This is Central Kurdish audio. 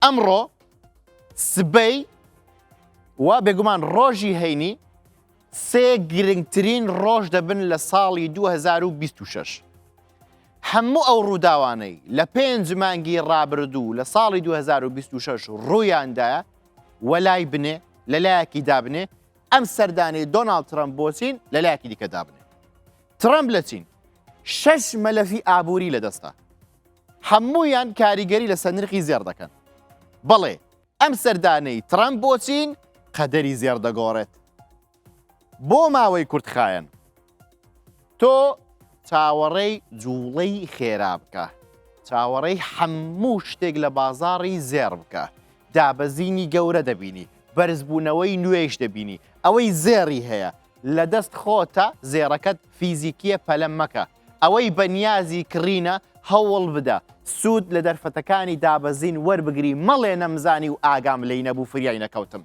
ئەمڕۆ سبەی و بێگومان ڕۆژی هەینی سێ گرنگترین ڕۆژ دەبن لە ساڵی 2026. هەموو ئەو ڕووداوانەی لە 5 مانگی ڕابردوو لە ساڵی 2026 ڕوویاندایە وەلای بنێ لەلایەکی دابنێ ئەم سەردانەی دۆناڵد ترەمپ بۆچین لەلایەکی دیکە دابنێ. ترەمپ لە چین 6 مەلەفی ئابووری لەدەستە، هەموویان کاریگەری لە سەرنرخی زێڕ دەکەن. بەڵێ ئەم سەردانەی ترەمپ بۆچین قەدەری زێڕ دەگۆڕێت. بۆ ماوەی کورتخایەن تۆ چاوەڕێی جوڵەی خێرا بکە، چاوەڕێی هەموو شتێک لە بازاڕی زێڕ بکە، دابەزینی گەورە دەبینی، بەرزبوونەوەی نوێش دەبینی، ئەوەی زێڕی هەیە لە دەست خۆتە زێڕەکەت فیزیکیە پەلەم مەکە، ئەوەی بەنیازی کڕینە هەوڵ بدە سوود لە دەرفەتەکانی دابەزین وەربگری مەڵێ نەمزانی و ئاگام لێی نەبوو فریای نەکەوتم.